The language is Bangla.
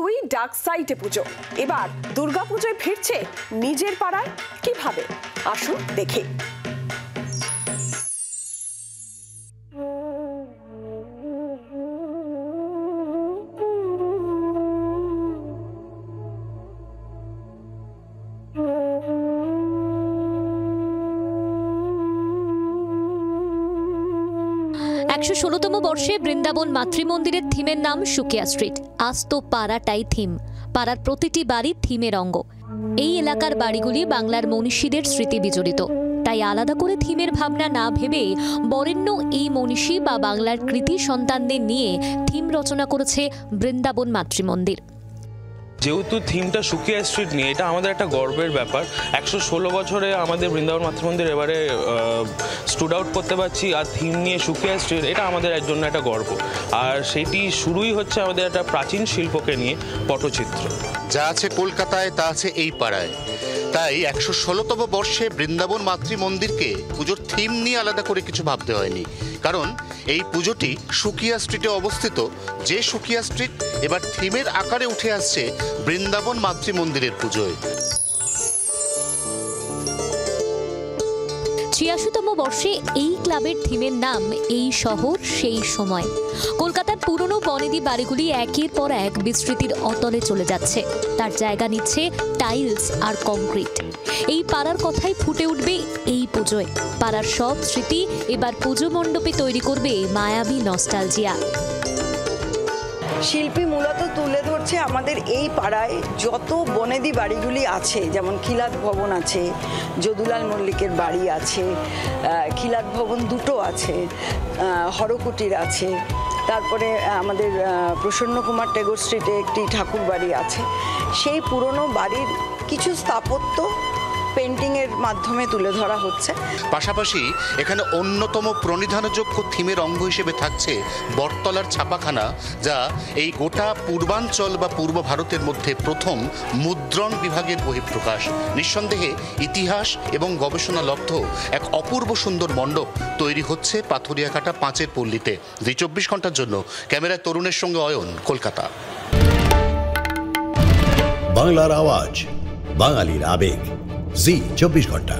শুধুই ডাক সাইটে পুজো। এবার দুর্গাপুজোয় ফিরছে নিজের পাড়ায়, কিভাবে আসুন দেখে। একশো ১৬তম বর্ষে বৃন্দাবন মাতৃমন্দিরের থিমের নাম সুকিয়া স্ট্রিট। আজ তো পাড়াটাই থিম, পাড়ার প্রতিটি বাড়ি থিমের অঙ্গ। এই এলাকার বাড়িগুলি বাংলার মনীষীদের স্মৃতি বিজড়িত, তাই আলাদা করে থিমের ভাবনা না ভেবে বরেণ্য এই মনীষী বা বাংলার কৃতি সন্তানদের নিয়ে থিম রচনা করেছে বৃন্দাবন মাতৃমন্দির। যেহেতু থিমটা সুকিয়া স্ট্রিট নিয়ে, এটা আমাদের একটা গর্বের ব্যাপার। ১১৬ বছরে আমাদের বৃন্দাবন মাতৃমন্দির এবারে স্টুড আউট করতে পারছি, আর থিম নিয়ে সুকিয়া স্ট্রিট, এটা আমাদের জন্য একটা গর্ব। আর সেটি শুরুই হচ্ছে আমাদের একটা প্রাচীন শিল্পকে নিয়ে, পটচিত্র। যা আছে কলকাতায় তা আছে এই পাড়ায়। তাই ১১৬তম বর্ষে বৃন্দাবন মাতৃমন্দিরকে পুজোর থিম নিয়ে আলাদা করে কিছু ভাবতে হয়নি, কারণ এই পুজোটি সুকিয়া স্ট্রিটে অবস্থিত। যে সুকিয়া স্ট্রিট এবার থিমের আকারে উঠে আসছে বৃন্দাবন মাতৃমন্দিরের পুজোয়। ৮৬তম বর্ষে এই ক্লাবের থিমের নাম এই শহর সেই সময়। কলকাতার পুরনো বনেদি বাড়িগুলি একের পর এক বিস্তৃতির অতলে চলে যাচ্ছে, তার জায়গা নিচ্ছে টাইলস আর কংক্রিট। এই পাড়ার কথাই ফুটে উঠবে এই পুজোয়। পাড়ার সব স্মৃতি এবার পুজো মণ্ডপে তৈরি করবে মায়াবী নস্টালজিয়া। শিল্পী মূলত তুলে ধরছে আমাদের এই পাড়ায় যত বনেদি বাড়িগুলি আছে, যেমন খিলাত ভবন আছে, যদুলাল মল্লিকের বাড়ি আছে, খিলাত ভবন দুটো আছে, হরকুটির আছে, তারপরে আমাদের প্রসন্ন কুমার টেগোর স্ট্রিটে একটি ঠাকুর বাড়ি আছে। সেই পুরনো বাড়ির কিছু স্থাপত্য পেন্টিংয়ের মাধ্যমে তুলে ধরা হচ্ছে। পাশাপাশি এখানে অন্যতম প্রণিধানযোগ্য থিমের অঙ্গ হিসেবে থাকছে বটতলার ছাপাখানা, যা এই গোটা পূর্বাঞ্চল বা পূর্ব ভারতের মধ্যে প্রথম মুদ্রণ বিভাগের বহিঃপ্রকাশ। নিঃসন্দেহে ইতিহাস এবং গবেষণা লব্ধ এক অপূর্ব সুন্দর মণ্ডপ তৈরি হচ্ছে পাথুরিয়াকাটা ৫-এর পল্লীতে। জি ২৪ ঘন্টার জন্য ক্যামেরায় তরুণের সঙ্গে অয়ন, কলকাতা। বাংলার আওয়াজ, বাঙালির আবেগ, জি ২৪ ঘন্টা।